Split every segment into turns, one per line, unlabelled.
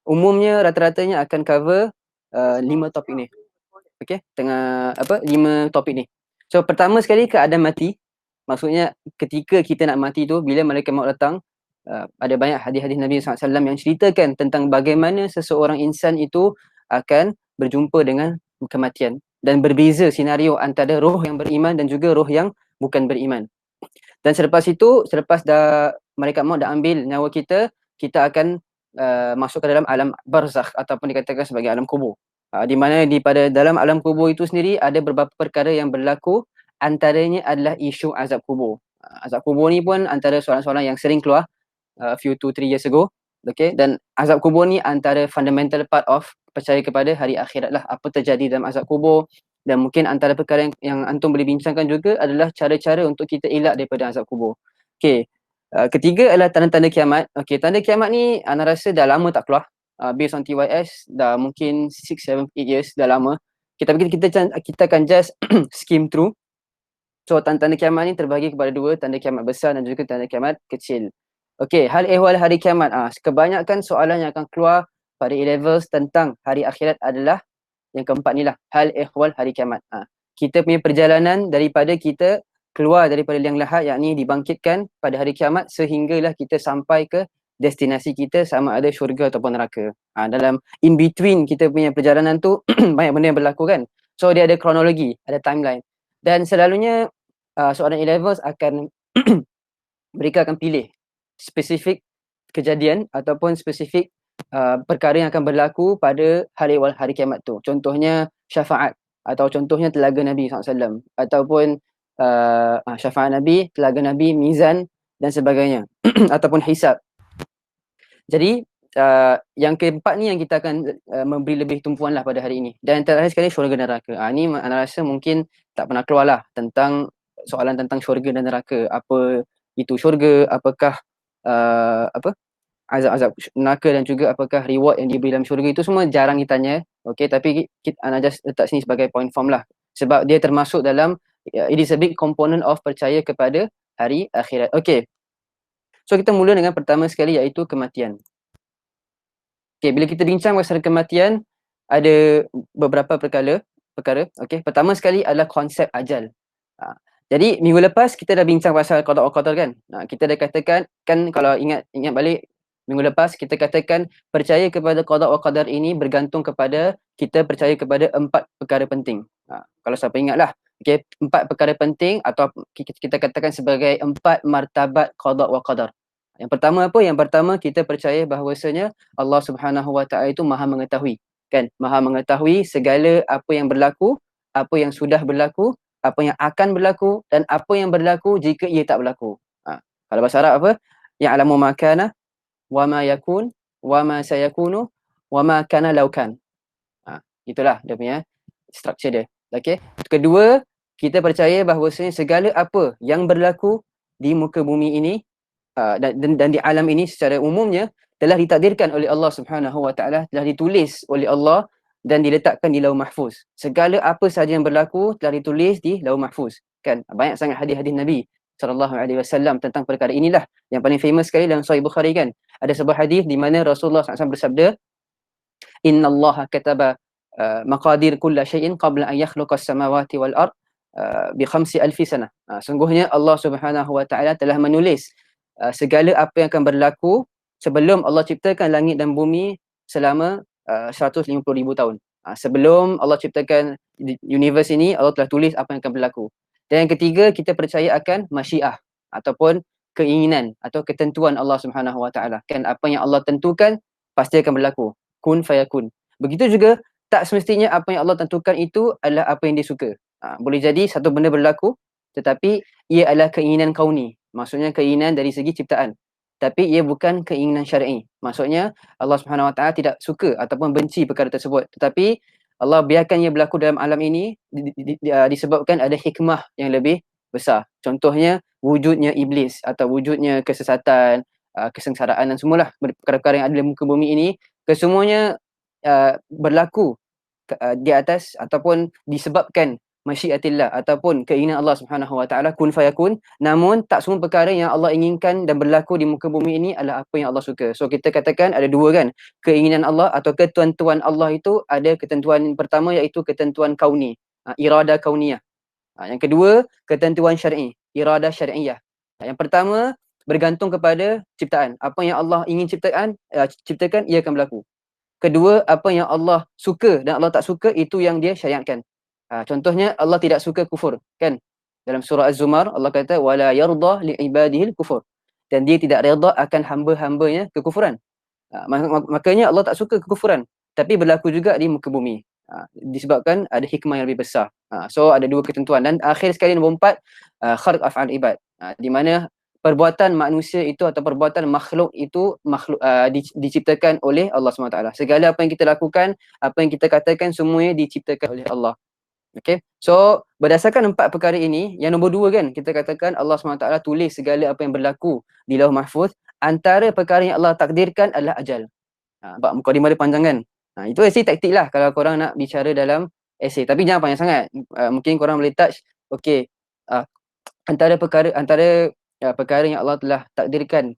umumnya rata-ratanya akan cover 5 topik ni. Okey, tengah apa 5 topik ni. So pertama sekali keadaan mati. Maksudnya ketika kita nak mati tu, bila malaikat maut datang, ada banyak hadis-hadis Nabi SAW yang ceritakan tentang bagaimana seseorang insan itu akan berjumpa dengan kematian, dan berbeza senario antara roh yang beriman dan juga roh yang bukan beriman. Dan selepas itu, selepas dah malaikat maut dah ambil nyawa kita, kita akan masuk ke dalam alam barzakh ataupun dikatakan sebagai alam kubur. Di mana pada dalam alam kubur itu sendiri ada beberapa perkara yang berlaku, antaranya adalah isu azab kubur. Azab kubur ni pun antara soalan-soalan yang sering keluar a few 2-3 years ago. Okay, dan azab kubur ni antara fundamental part of percaya kepada hari akhirat lah, apa terjadi dalam azab kubur. Dan mungkin antara perkara yang antum boleh bincangkan juga adalah cara-cara untuk kita elak daripada azab kubur. Okay, ketiga adalah tanda-tanda kiamat. Okay, tanda kiamat ni ana rasa dah lama tak keluar. Based on TYS dah mungkin 6, 7, 8 years dah lama. Kita akan just skim through. So tanda-tanda kiamat ni terbagi kepada dua, tanda kiamat besar dan juga tanda kiamat kecil. Okey, hal ehwal hari kiamat. Kebanyakan soalan yang akan keluar pada A-levels tentang hari akhirat adalah yang keempat ni lah, hal ehwal hari kiamat. Kita punya perjalanan daripada kita keluar daripada liang lahat, yakni dibangkitkan pada hari kiamat, sehinggalah kita sampai ke destinasi kita, sama ada syurga ataupun neraka. Dalam in between kita punya perjalanan tu banyak benda yang berlaku kan. So dia ada kronologi, ada timeline. Dan selalunya soalan A-levels akan mereka akan pilih spesifik kejadian ataupun spesifik perkara yang akan berlaku pada hari awal hari kiamat tu. Contohnya syafaat, atau contohnya telaga Nabi SAW, ataupun syafaat Nabi, telaga Nabi, mizan dan sebagainya ataupun hisab. Jadi yang keempat ni yang kita akan memberi lebih tumpuan lah pada hari ini. Dan terakhir sekali syurga dan neraka. Ni anda rasa mungkin tak pernah keluar lah tentang soalan tentang syurga dan neraka. Apa itu syurga, apakah azab-azab neraka, dan juga apakah reward yang diberi dalam syurga, itu semua jarang ditanya. Okay, tapi anda just letak sini sebagai point form lah. Sebab dia termasuk dalam, it is a big component of percaya kepada hari akhirat. Okay, so kita mula dengan pertama sekali, iaitu kematian. Okay, bila kita bincang pasal kematian, ada beberapa perkara. Okay, pertama sekali adalah konsep ajal. Jadi minggu lepas kita dah bincang pasal qada wa qadar kan. Kita dah katakan kan, kalau ingat balik minggu lepas kita katakan percaya kepada qada wa qadar ini bergantung kepada kita percaya kepada 4 perkara penting. Kalau siapa ingatlah. Okay, 4 perkara penting atau kita katakan sebagai 4 martabat qada wa qadar. Yang pertama apa? Yang pertama, kita percaya bahawasanya Allah Subhanahu Wa Taala itu Maha mengetahui, kan? Maha mengetahui segala apa yang berlaku, apa yang sudah berlaku, apa yang akan berlaku, dan apa yang berlaku jika ia tak berlaku. Kalau bahasa Arab apa? Ya'lamu ma kana wa ma yakun wa ma sayakunu wa ma kana law kan. Itulah dia punya structure dia. Okey. Kedua, kita percaya bahawasanya segala apa yang berlaku di muka bumi ini dan di alam ini secara umumnya telah ditakdirkan oleh Allah Subhanahu Wa Taala, telah ditulis oleh Allah dan diletakkan di Lauh Mahfuz. Segala apa sahaja yang berlaku telah ditulis di Lauh Mahfuz. Kan? Banyak sangat hadis-hadis Nabi sallallahu alaihi wasallam tentang perkara inilah. Yang paling famous sekali dalam Sahih Bukhari kan. Ada sebuah hadis di mana Rasulullah SAW bersabda, "Innallaha kataba maqadir kulla syai'in qabla an yakhluqa as-samawati wal ard bi 5,000 sanah." Sungguhnya Allah Subhanahu Wa Taala telah menulis segala apa yang akan berlaku sebelum Allah ciptakan langit dan bumi selama 150,000 tahun. Sebelum Allah ciptakan universe ini, Allah telah tulis apa yang akan berlaku. Dan yang ketiga, kita percaya akan masyiah ataupun keinginan atau ketentuan Allah Subhanahu Wa Taala. Kan, apa yang Allah tentukan pasti akan berlaku. Kun fayakun. Begitu juga tak semestinya apa yang Allah tentukan itu adalah apa yang dia suka. Boleh jadi satu benda berlaku tetapi ia adalah keinginan kauni. Maksudnya keinginan dari segi ciptaan. Tapi ia bukan keinginan syar'i. Maksudnya Allah Subhanahu Wa Taala tidak suka ataupun benci perkara tersebut. Tetapi Allah biarkan ia berlaku dalam alam ini disebabkan ada hikmah yang lebih besar. Contohnya wujudnya iblis atau wujudnya kesesatan, kesengsaraan dan semualah perkara-perkara yang ada di muka bumi ini, kesemuanya berlaku di atas ataupun disebabkan masyiatillah ataupun keinginan Allah Subhanahu Wa Taala kun fayakun, namun tak semua perkara yang Allah inginkan dan berlaku di muka bumi ini adalah apa yang Allah suka. So kita katakan ada dua kan, keinginan Allah atau ketentuan Allah itu ada ketentuan pertama iaitu ketentuan kauni, irada kauniyah. Yang kedua ketentuan syar'i, irada syar'iyah. Yang pertama bergantung kepada ciptaan. Apa yang Allah ingin ciptakan ia akan berlaku. Kedua, apa yang Allah suka dan Allah tak suka itu yang dia syariatkan. Contohnya Allah tidak suka kufur, kan? Dalam surah Az-Zumar Allah kata wala yarda li ibadihil kufur. Dan dia tidak redha akan hamba-hambanya kekufuran. Makanya Allah tak suka kekufuran. Tapi berlaku juga di muka bumi. Disebabkan ada hikmah yang lebih besar. So ada dua ketentuan. Dan akhir sekali nombor 4, kharq af'al ibad. Di mana perbuatan manusia itu atau perbuatan makhluk itu diciptakan oleh Allah SWT. Segala apa yang kita lakukan, apa yang kita katakan semuanya diciptakan oleh Allah. Okay. So berdasarkan 4 perkara ini, yang nombor 2 kan kita katakan Allah SWT tulis segala apa yang berlaku di Lauh Mahfuz. Antara perkara yang Allah takdirkan adalah ajal. Sebab mukadimah dia panjang kan. Itu essay taktik lah kalau korang nak bicara dalam essay. Tapi jangan panjang sangat. Mungkin korang boleh touch. Okay. Antara perkara yang Allah telah takdirkan.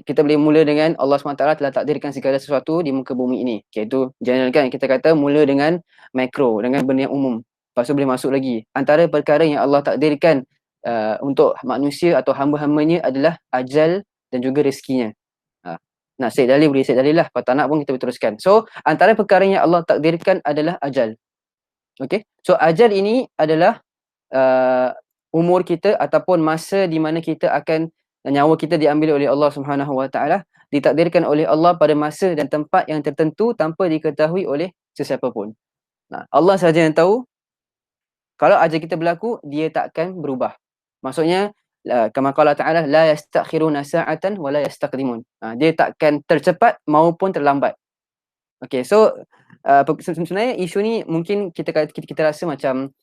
Kita boleh mula dengan Allah SWT telah takdirkan segala sesuatu di muka bumi ini. Itu general kan. Kita kata mula dengan makro, dengan benda yang umum. Lepas tu boleh masuk lagi. Antara perkara yang Allah takdirkan untuk manusia atau hamba-hambanya adalah ajal dan juga rezekinya. Nak set dalil boleh set dalil lah. Kalau tak nak pun kita boleh teruskan. So antara perkara yang Allah takdirkan adalah ajal. Okay. So ajal ini adalah umur kita ataupun masa di mana kita akan nyawa kita diambil oleh Allah Subhanahu Wa Taala, ditakdirkan oleh Allah pada masa dan tempat yang tertentu tanpa diketahui oleh sesiapa pun. Allah sahaja yang tahu. Kalau ajal kita berlaku, dia takkan berubah. Maksudnya kama qala ta'ala la yastakhiruna sa'atan wa la yastaqdimun. Dia takkan tercepat maupun terlambat. Okay, so sebenarnya isu ni mungkin kita rasa macam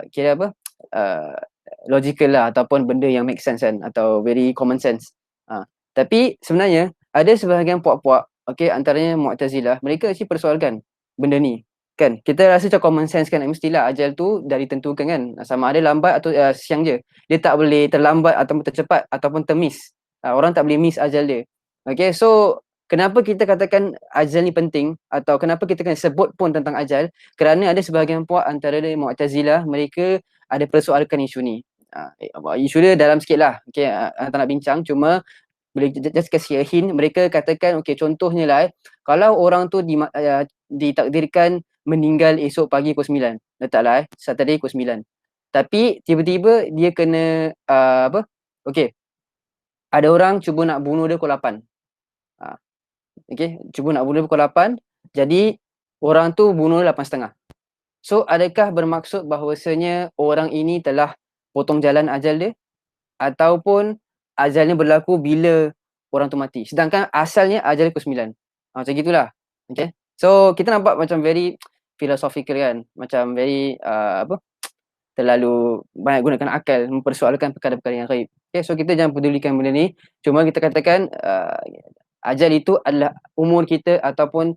kira apa logical lah ataupun benda yang make sense kan, atau very common sense. Tapi sebenarnya ada sebahagian puak-puak, okay, antaranya Mu'tazilah, mereka actually persoalkan benda ni kan. Kita rasa macam common sense kan, mestilah ajal tu dah ditentukan kan, sama ada lambat atau siang je. Dia tak boleh terlambat ataupun tercepat ataupun termiss. Orang tak boleh miss ajal dia. Okay, so kenapa kita katakan ajal ni penting, atau kenapa kita kena sebut pun tentang ajal? Kerana ada sebahagian puak antara Mu'tazilah, mereka ada persoalkan isu ni. Isu dia dalam sikit lah, okay, tak nak bincang, cuma boleh just kasih a hint. Mereka katakan, okay, contohnya lah kalau orang tu ditakdirkan meninggal esok pagi pukul 9, letaklah Saturday pukul 9, tapi tiba-tiba dia kena okay, ada orang cuba nak bunuh dia pukul 8. Okay, cuba nak bunuh dia pukul 8, jadi orang tu bunuh 8.30. So adakah bermaksud bahawasanya orang ini telah potong jalan ajal dia, ataupun ajalnya berlaku bila orang tu mati, sedangkan asalnya ajal pukul 9? Macam gitulah. Okay, so kita nampak macam very philosophical kan, macam very terlalu banyak gunakan akal mempersoalkan perkara-perkara yang ghaib. Okay, so kita jangan pedulikan benda ni. Cuma kita katakan ajal itu adalah umur kita ataupun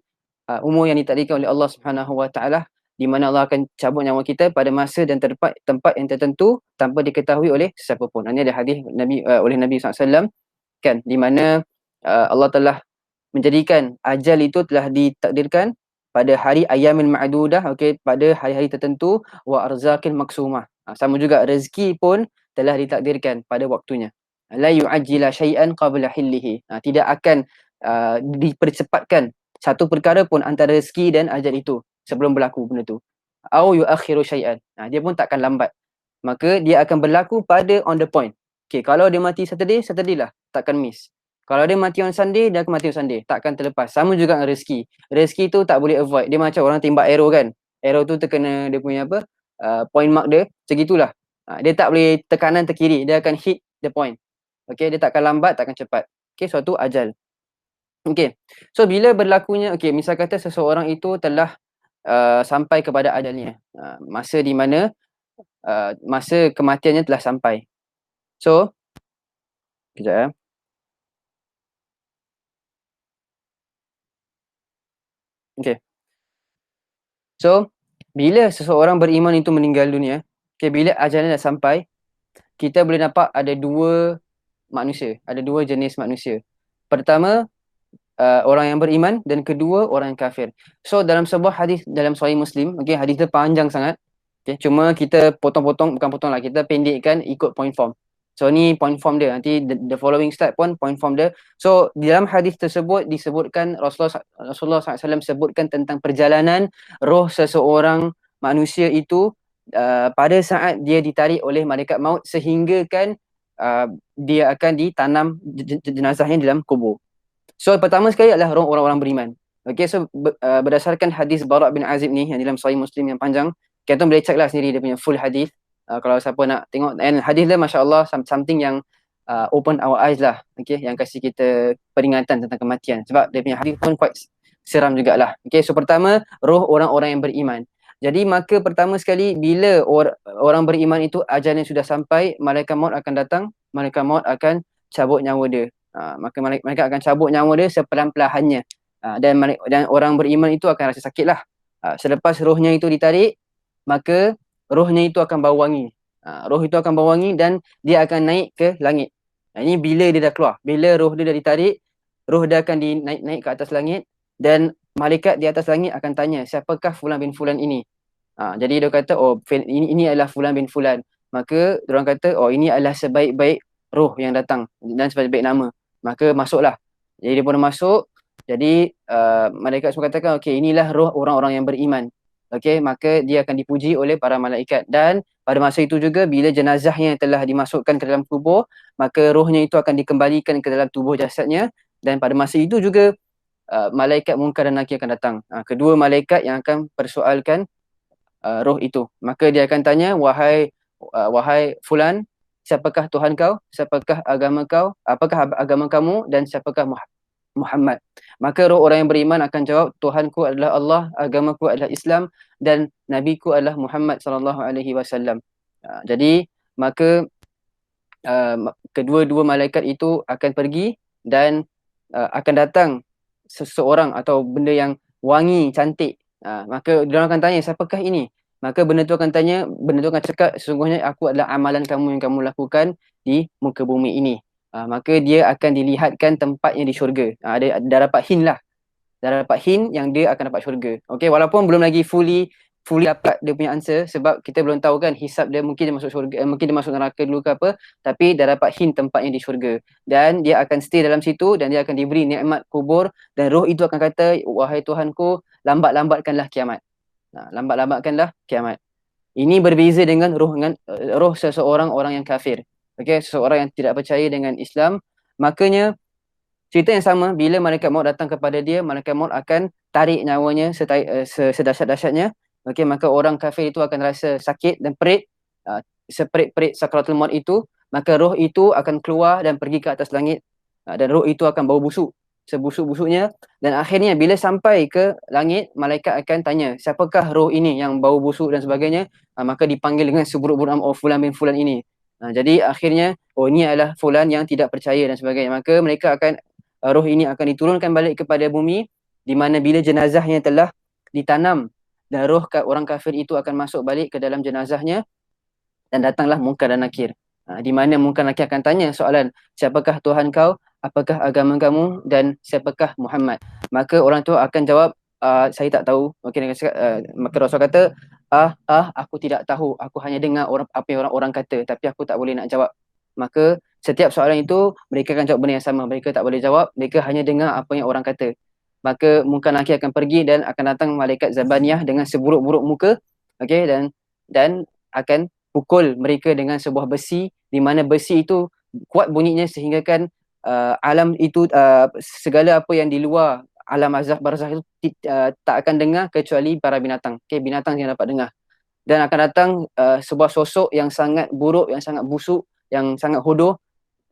umur yang ditakdirkan oleh Allah Subhanahu Wa Taala, di mana Allah akan cabut nyawa kita pada masa dan tempat yang tertentu tanpa diketahui oleh sesiapa pun. Ini ada hadis oleh Nabi SAW kan, di mana Allah telah menjadikan ajal itu telah ditakdirkan pada hari ayamin ma'dudah, okey, pada hari-hari tertentu, wa arzaqil maksumah. Sama juga rezeki pun telah ditakdirkan pada waktunya. La yu'ajjila syai'an qabla hillihi. Tidak akan dipercepatkan satu perkara pun antara rezeki dan ajal itu sebelum berlaku benda tu. Au yu'akhiru syai'an. Dia pun takkan lambat. Maka dia akan berlaku pada on the point. Okay, kalau dia mati Saturday, Saturday lah, takkan miss. Kalau dia mati on Sunday, dia akan mati on Sunday, takkan terlepas. Sama juga dengan rezeki. Rezeki tu tak boleh avoid. Dia macam orang tembak arrow kan. Arrow tu terkena dia punya point mark dia, macam gitulah. Dia tak boleh tekanan terkiri, dia akan hit the point. Okay, dia takkan lambat, takkan cepat. Okay, suatu ajal. Okay, so bila berlakunya, okay, misal kata seseorang itu telah sampai kepada ajalnya, masa di mana masa kematiannya telah sampai. So, kejap . Okay. So, Bila seseorang beriman itu meninggal dunia, okay, bila ajalnya dah sampai, kita boleh nampak ada dua manusia, ada dua jenis manusia. Pertama, orang yang beriman, dan kedua orang yang kafir. So dalam sebuah hadis dalam Sahih Muslim, okay, hadis itu panjang sangat. Okay, cuma kita potong-potong, bukan potong lah, kita pendekkan ikut point form. So ni point form dia. Nanti the following step pun point form dia. So di dalam hadis tersebut disebutkan Rasulullah SAW sebutkan tentang perjalanan roh seseorang manusia itu pada saat dia ditarik oleh malaikat maut, sehingga kan dia akan ditanam jenazahnya dalam kubur. So pertama sekali adalah orang-orang beriman. Okay, so berdasarkan hadis Bara' bin Azib ni yang dalam Sahih Muslim yang panjang, kita boleh check lah sendiri dia punya full hadis. Kalau siapa nak tengok, and hadis dia masya-Allah something yang open our eyes lah. Okay, yang kasih kita peringatan tentang kematian. Sebab dia punya hadis pun quite seram jugalah. Okay, so pertama, roh orang-orang yang beriman. Jadi maka pertama sekali bila orang beriman itu ajalnya sudah sampai, malaikat maut akan datang, malaikat maut akan cabut nyawa dia. Maka mereka akan cabut nyawa dia sepelan-pelahannya. Dan orang beriman itu akan rasa sakit lah. Selepas rohnya itu ditarik, maka rohnya itu akan bau wangi. Roh itu akan bau wangi dan dia akan naik ke langit. Ini bila dia dah keluar. Bila roh dia dah ditarik, roh dia akan naik ke atas langit, dan malaikat di atas langit akan tanya, siapakah Fulan bin Fulan ini? Jadi dia kata, oh ini adalah Fulan bin Fulan. Maka orang kata, oh ini adalah sebaik-baik roh yang datang dan sebaik-baik nama. Maka masuklah. Jadi dia pun masuk. Jadi malaikat semua katakan, okey, inilah roh orang-orang yang beriman. Okey, maka dia akan dipuji oleh para malaikat. Dan pada masa itu juga bila jenazahnya telah dimasukkan ke dalam kubur, maka rohnya itu akan dikembalikan ke dalam tubuh jasadnya. Dan pada masa itu juga malaikat Munkar dan Nakir akan datang. Kedua malaikat yang akan persoalkan roh itu. Maka dia akan tanya, wahai Fulan, siapakah Tuhan kau? Siapakah agama kau? Apakah agama kamu? Dan siapakah Muhammad? Maka roh orang yang beriman akan jawab, Tuhanku adalah Allah, agamaku adalah Islam, dan nabiku adalah Muhammad sallallahu alaihi wasallam. Jadi maka kedua-dua malaikat itu akan pergi dan akan datang seseorang atau benda yang wangi, cantik. Maka dia akan tanya, siapakah ini? Maka benda tu akan cakap, sesungguhnya aku adalah amalan kamu yang kamu lakukan di muka bumi ini. Maka dia akan dilihatkan tempatnya di syurga. Dah dapat hint lah. Dah dapat hint yang dia akan dapat syurga. Okay, walaupun belum lagi fully dapat dia punya answer, sebab kita belum tahu kan hisab dia, mungkin dia masuk syurga, mungkin dia masuk neraka dulu ke apa, tapi dah dapat hint tempatnya di syurga. Dan dia akan stay dalam situ dan dia akan diberi nikmat kubur, dan roh itu akan kata, wahai Tuhanku, lambat-lambatkanlah kiamat. Lambat-lambatkanlah kiamat. Ini berbeza dengan roh seseorang orang yang kafir. Okay, seseorang yang tidak percaya dengan Islam. Makanya cerita yang sama, bila malaikat maut datang kepada dia, malaikat maut akan tarik nyawanya sedahsyat-dahsyatnya. Okey, maka orang kafir itu akan rasa sakit dan perit, seperit-perit sakaratul maut itu. Maka roh itu akan keluar dan pergi ke atas langit, dan roh itu akan bau busuk sebusuk-busuknya. Dan akhirnya bila sampai ke langit, malaikat akan tanya, siapakah roh ini yang bau busuk dan sebagainya? Maka dipanggil dengan seburuk-buruk nama, oh Fulan bin Fulan ini. Jadi akhirnya, oh ini adalah Fulan yang tidak percaya dan sebagainya. Maka mereka akan, roh ini akan diturunkan balik kepada bumi, di mana bila jenazahnya telah ditanam dan roh orang kafir itu akan masuk balik ke dalam jenazahnya, dan datanglah Munkar dan Nakir. Di mana Munkar dan Nakir akan tanya soalan, siapakah Tuhan kau? Apakah agama kamu? Dan siapakah Muhammad? Maka orang tu akan jawab, saya tak tahu. Maka Rasul kata, aku tidak tahu. Aku hanya dengar apa yang orang-orang kata, tapi aku tak boleh nak jawab. Maka setiap soalan itu mereka akan jawab benda yang sama. Mereka tak boleh jawab, mereka hanya dengar apa yang orang kata. Maka Munkar Nakir akan pergi dan akan datang malaikat Zabaniyah dengan seburuk-buruk muka, okey, dan akan pukul mereka dengan sebuah besi, di mana besi itu kuat bunyinya sehingga kan alam itu, segala apa yang di luar alam barzakh itu tak akan dengar kecuali para binatang. Okey, binatang yang dapat dengar. Dan akan datang sebuah sosok yang sangat buruk, yang sangat busuk, yang sangat hodoh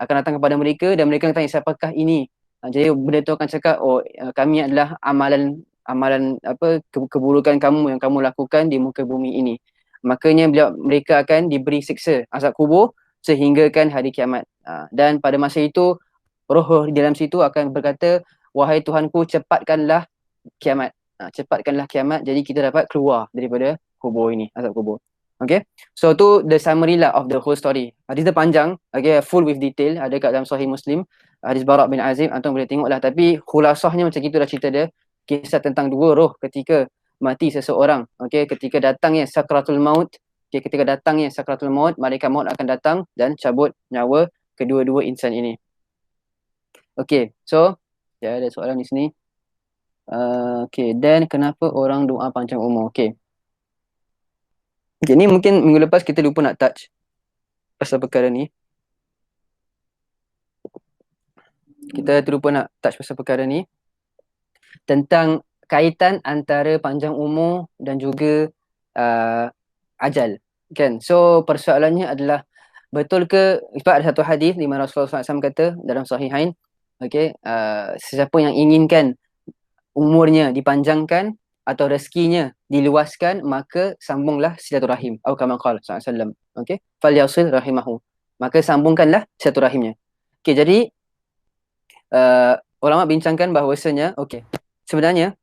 akan datang kepada mereka, dan mereka akan tanya, siapakah ini? Jadi benda tu akan cakap, oh kami adalah amalan apa keburukan kamu yang kamu lakukan di muka bumi ini. Makanya mereka akan diberi siksa azab kubur sehinggakan hari kiamat. Dan pada masa itu roh di dalam situ akan berkata, wahai Tuhanku, cepatkanlah kiamat. Cepatkanlah kiamat, jadi kita dapat keluar daripada kubur ini, azab kubur. Okay, so tu the summary lah of the whole story. Hadis dia panjang, okay, full with detail, ada kat dalam Sahih Muslim, hadis Bara' bin Azib, antum boleh tengok lah. Tapi khulasahnya macam itulah cerita dia, kisah tentang dua roh ketika mati seseorang, okay, ketika datangnya sakratul maut, okay, ketika datangnya sakratul maut, malaikat maut akan datang dan cabut nyawa kedua-dua insan ini. Okay, so ya, ada soalan di sini. Okay, then kenapa orang doa panjang umur? Okay. Okay, ni mungkin minggu lepas kita lupa nak touch pasal perkara ni. Kita terlupa nak touch pasal perkara ni. Tentang kaitan antara panjang umur dan juga ajal. Kan? So, persoalannya adalah betul ke, sebab ada satu hadis di mana Rasulullah SAW kata dalam Sahihain, okay, sesiapa yang inginkan umurnya dipanjangkan atau rezekinya diluaskan, maka sambunglah silaturahim. Atau kama qala sallallahu alaihi wasallam. Okey, falyasil rahimahu. Maka sambungkanlah silaturahimnya. Okey, jadi ulama bincangkan bahawasanya, okey, sebenarnya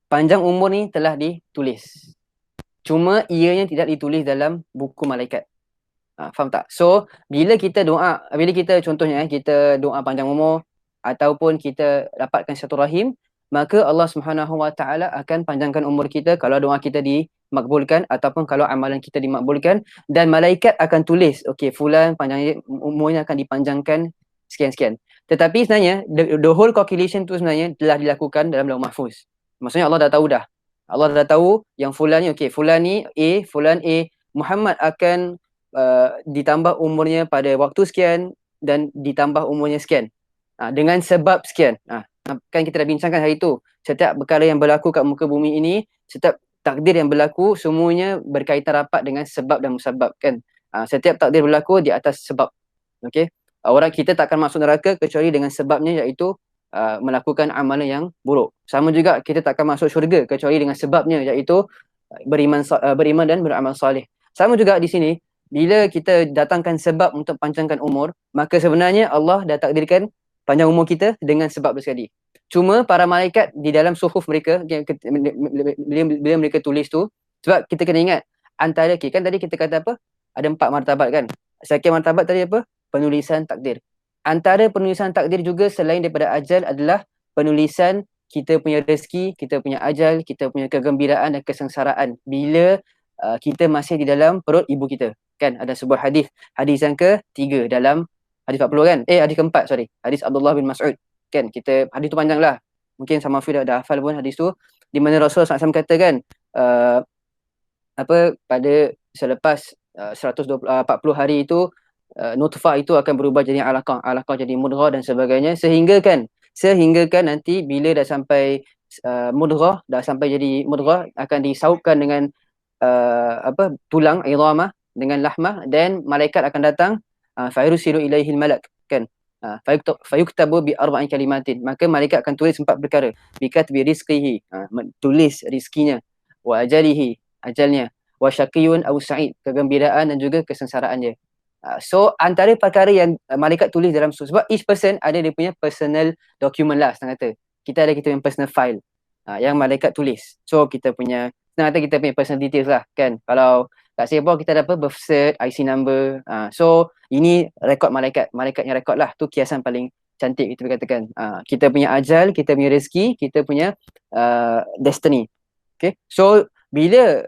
panjang umur ni telah ditulis. Cuma ianya tidak ditulis dalam buku malaikat. Faham tak? So, bila kita doa, bila kita contohnya kita doa panjang umur ataupun kita dapatkan silaturahim, maka Allah Subhanahu Wa Taala akan panjangkan umur kita kalau doa kita dimakbulkan ataupun kalau amalan kita dimakbulkan, dan malaikat akan tulis, okey, fulan panjang umurnya akan dipanjangkan sekian-sekian. Tetapi sebenarnya the whole calculation tu sebenarnya telah dilakukan dalam Lauh Mahfuz. Maksudnya Allah dah tahu dah. Allah dah tahu yang fulan ni, okey, fulan ni A, fulan A, Muhammad akan ditambah umurnya pada waktu sekian dan ditambah umurnya sekian dengan sebab sekian. Kan kita dah bincangkan hari itu, setiap perkara yang berlaku kat muka bumi ini, setiap takdir yang berlaku, semuanya berkaitan rapat dengan sebab dan musabab, kan. Setiap takdir berlaku di atas sebab. Okey, orang kita tak akan masuk neraka kecuali dengan sebabnya, iaitu melakukan amalan yang buruk. Sama juga kita tak akan masuk syurga kecuali dengan sebabnya, iaitu beriman dan beramal soleh. Sama juga di sini, bila kita datangkan sebab untuk panjangkan umur, maka sebenarnya Allah dah takdirkan panjang umur kita dengan sebab bersekali. Cuma para malaikat di dalam suhuf mereka, bila mereka tulis tu, sebab kita kena ingat, antara, kan tadi kita kata apa? Ada 4 martabat, kan? Second martabat tadi apa? Penulisan takdir. Antara penulisan takdir juga selain daripada ajal adalah penulisan kita punya rezeki, kita punya ajal, kita punya kegembiraan dan kesengsaraan bila kita masih di dalam perut ibu kita. Kan ada sebuah hadis yang ke-3 dalam hadis 40, kan? Hadis ke-4, sorry. Hadis Abdullah bin Mas'ud. Kan, kita, hadis tu panjang lah. Mungkin sama Fir dah hafal pun hadis tu. Di mana Rasulullah SAW kata, kan, pada selepas 140 hari itu, nutfah itu akan berubah jadi alaqah jadi mudghah dan sebagainya. Sehingga kan nanti bila dah sampai mudghah, dah sampai jadi mudghah, akan disaupkan dengan tulang, idhamah, dengan lahmah, dan malaikat akan datang, fayursilu ilaihil malak, kan, fayuktabu bi arba'in kalimatin, maka malaikat akan tulis 4 perkara, bikatbi rizqihi, tulis rizkinya, wa ajalihi, ajalnya, wa syaqiyun aw sa'id, kegembiraan dan juga kesengsaraan dia. So antara perkara yang malaikat tulis dalam sebab each person ada dia punya personal document lah, senang kata. Kita ada kita punya personal file yang malaikat tulis. So kita punya, senang kata, kita punya personal details lah, kan. Kalau kat Singapore kita ada apa? Birth cert, IC number. So ini rekod malaikat yang rekod lah. Tu kiasan paling cantik kita boleh katakan. Kita punya ajal, kita punya rezeki, kita punya destiny. Okay. So bila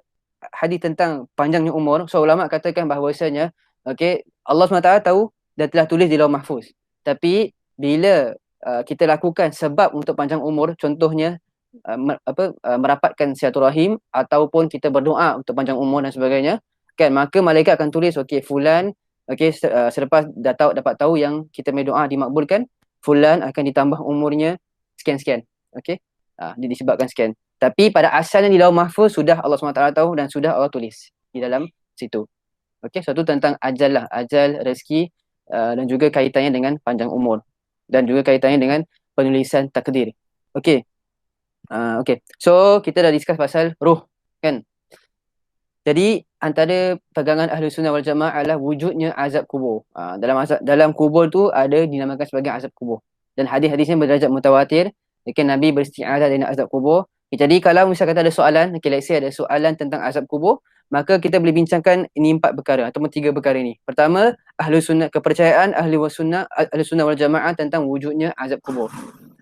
hadis tentang panjangnya umur, so ulama katakan bahawasanya, okay, Allah SWT tahu dan telah tulis di Lauh Mahfuz. Tapi bila kita lakukan sebab untuk panjang umur, contohnya merapatkan silaturahim ataupun kita berdoa untuk panjang umur dan sebagainya, kan, maka malaikat akan tulis, okey, fulan, okey, selepas dapat tahu yang kita berdoa dimakbulkan, fulan akan ditambah umurnya sekian-sekian, okey, disebabkan sekian. Tapi pada asalnya di Lauh Mahfuz sudah Allah SWT tahu dan sudah Allah tulis di dalam situ. Okey, satu tentang ajal lah, ajal, rezeki, dan juga kaitannya dengan panjang umur dan juga kaitannya dengan penulisan takdir. Okey. Okay, so kita dah discuss pasal roh, kan. Jadi antara pegangan Ahli Sunnah wal Jamaah adalah wujudnya azab kubur. Dalam kubur tu ada dinamakan sebagai azab kubur. Dan hadis-hadisnya berdarjat mutawatir. Jika Nabi beristi'adah dengan azab kubur, Jadi kalau misalkan ada soalan, okay, let's say ada soalan tentang azab kubur, maka kita boleh bincangkan ini 4 perkara ataupun 3 perkara ini. Pertama, ahli sunnah, kepercayaan ahli sunnah wal jamaah tentang wujudnya azab kubur.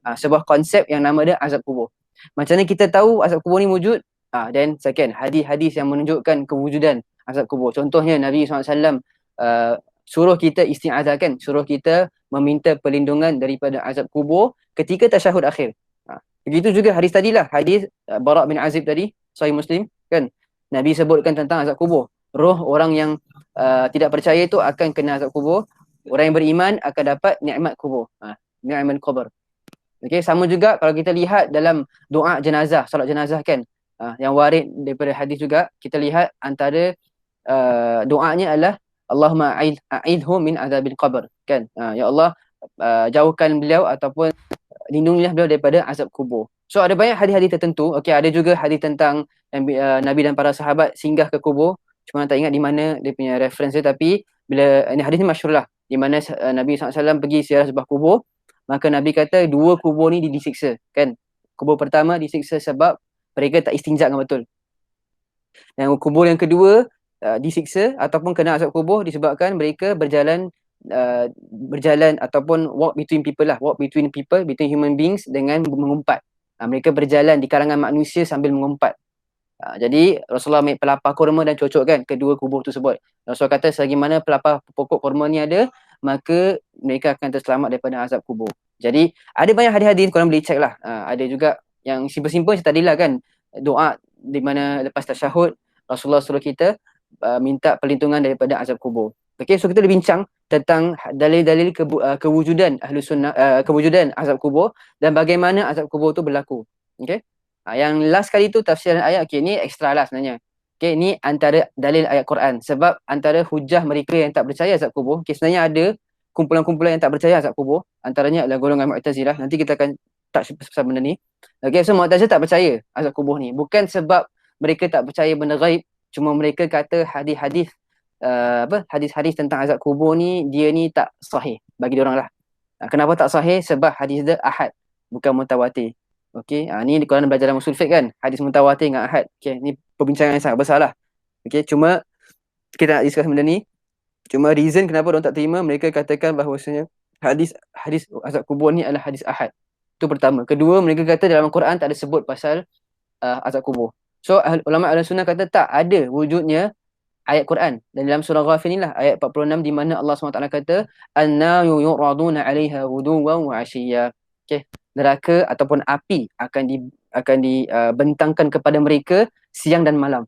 Sebuah konsep yang nama dia azab kubur. Macam mana kita tahu azab kubur ni wujud? Dan second, hadis-hadis yang menunjukkan kewujudan azab kubur. Contohnya Nabi SAW suruh kita isti'adzah kan, suruh kita meminta perlindungan daripada azab kubur ketika tasyahud akhir. Begitu juga hadis tadilah, hadis Bara' bin Azib tadi, Sahih Muslim kan. Nabi sebutkan tentang azab kubur. Roh orang yang tidak percaya itu akan kena azab kubur. Orang yang beriman akan dapat nikmat kubur. Ni'mal qabr. Okey, sama juga kalau kita lihat dalam doa jenazah, solat jenazah kan. Yang warid daripada hadis juga, kita lihat antara doanya adalah Allahumma a'idhu min azabil qabr kan. Ya Allah, jauhkan beliau ataupun lindungilah beliau daripada azab kubur. So ada banyak hadis-hadis tertentu. Okey, ada juga hadis tentang Nabi dan para sahabat singgah ke kubur. Cuma tak ingat di mana dia punya reference dia, tapi bila ini hadis ni masyhur lah, di mana Nabi SAW pergi ziarah sebuah kubur, maka Nabi kata 2 kubur ni disiksa kan. Kubur pertama disiksa sebab mereka tak istinja dengan betul. Dan kubur yang kedua disiksa ataupun kena azab kubur disebabkan mereka berjalan ataupun walk between people lah, between human beings dengan mengumpat. Mereka berjalan di kalangan manusia sambil mengumpat. Jadi Rasulullah ambil pelapah kurma dan cocokkan kedua kubur tersebut. Rasulullah kata selagi mana pelapah pokok kurma ni ada, maka mereka akan terselamat daripada azab kubur. Jadi ada banyak hadis-hadis, korang boleh check lah. Ada juga yang simple-simple macam tadilah kan, doa di mana lepas tasyahud Rasulullah suruh kita minta perlindungan daripada azab kubur. Okay, so kita dah bincang tentang dalil-dalil kewujudan ahli sunnah, kewujudan azab kubur dan bagaimana azab kubur tu berlaku. Okay. Yang last kali tu tafsiran ayat, okay, ni extra lah sebenarnya. Okay, ni antara dalil ayat Quran. Sebab antara hujah mereka yang tak percaya azab kubur, okay, sebenarnya ada kumpulan-kumpulan yang tak percaya azab kubur. Antaranya adalah golongan Mu'tazilah. Nanti kita akan touch pasal benda ni. Okay, so Mu'tazilah tak percaya azab kubur ni. Bukan sebab mereka tak percaya benda gaib, cuma mereka kata hadis-hadis hadis-hadis tentang azab kubur ni, dia ni tak sahih bagi diorang lah. Kenapa tak sahih? Sebab hadis dia ahad, bukan mutawatir. Okey, ni korang belajar dalam usul fiqh kan, hadis mutawatir dengan ahad. Okey, ni perbincangan yang sangat besar lah. Okey, cuma kita nak discuss benda ni. Cuma reason kenapa orang tak terima, mereka katakan bahawasanya hadis azab kubur ni adalah hadis ahad. Itu pertama. Kedua, mereka kata dalam Quran tak ada sebut pasal azab kubur. So ulama Ahlussunnah kata tak ada wujudnya ayat Quran. Dan dalam surah Ghafir ni lah, ayat 46, di mana Allah SWT kata an-naru yu'raduna 'alaiha ghuduwan wa 'ashiyya. Okey, neraka ataupun api akan dibentangkan kepada mereka siang dan malam.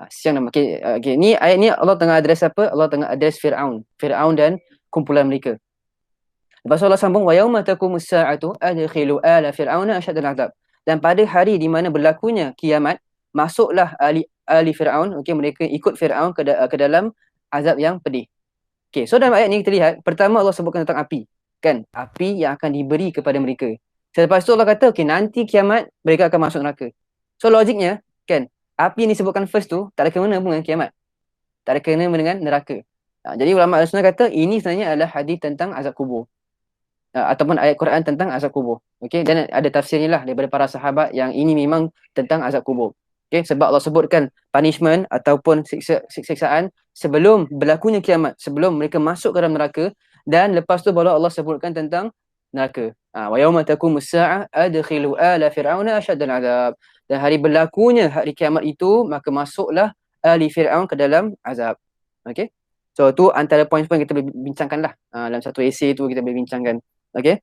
Siang dan malam. Okay, ni ayat ni Allah tengah address apa? Allah tengah address Fir'aun dan kumpulan mereka. Lepas tu Allah sambung, wa yauma taqumus sa'atu adkhilu ala fir'auna asyaddal 'adzab. Dan pada hari di mana berlakunya kiamat, masuklah ahli Fir'aun, okey, mereka ikut Fir'aun ke dalam azab yang pedih. Okey, so dalam ayat ni kita lihat, pertama Allah sebutkan tentang api, kan? Api yang akan diberi kepada mereka. Selepas tu Allah kata, okey, nanti kiamat mereka akan masuk neraka. So logiknya, kan, api yang disebutkan first tu tak ada kena dengan kiamat. Tak ada kena dengan neraka. Jadi ulama Ahlussunnah kata ini sebenarnya adalah hadis tentang azab kubur. Ataupun ayat Quran tentang azab kubur. Okey, dan ada tafsirnya lah daripada para sahabat yang ini memang tentang azab kubur. Okey, sebab Allah sebutkan punishment ataupun siksaan sebelum berlakunya kiamat, sebelum mereka masuk ke dalam neraka, dan lepas tu baru Allah sebutkan tentang neraka. Wa yauma taqumus saa'ah adkhilu ala fir'auna asyaddal 'adzab. Dan hari berlakunya hari kiamat itu, maka masuklah ahli Fir'aun ke dalam azab. Okey. So tu antara poin-poin kita boleh bincangkan lah. Dalam satu essay tu kita boleh bincangkan. Okey.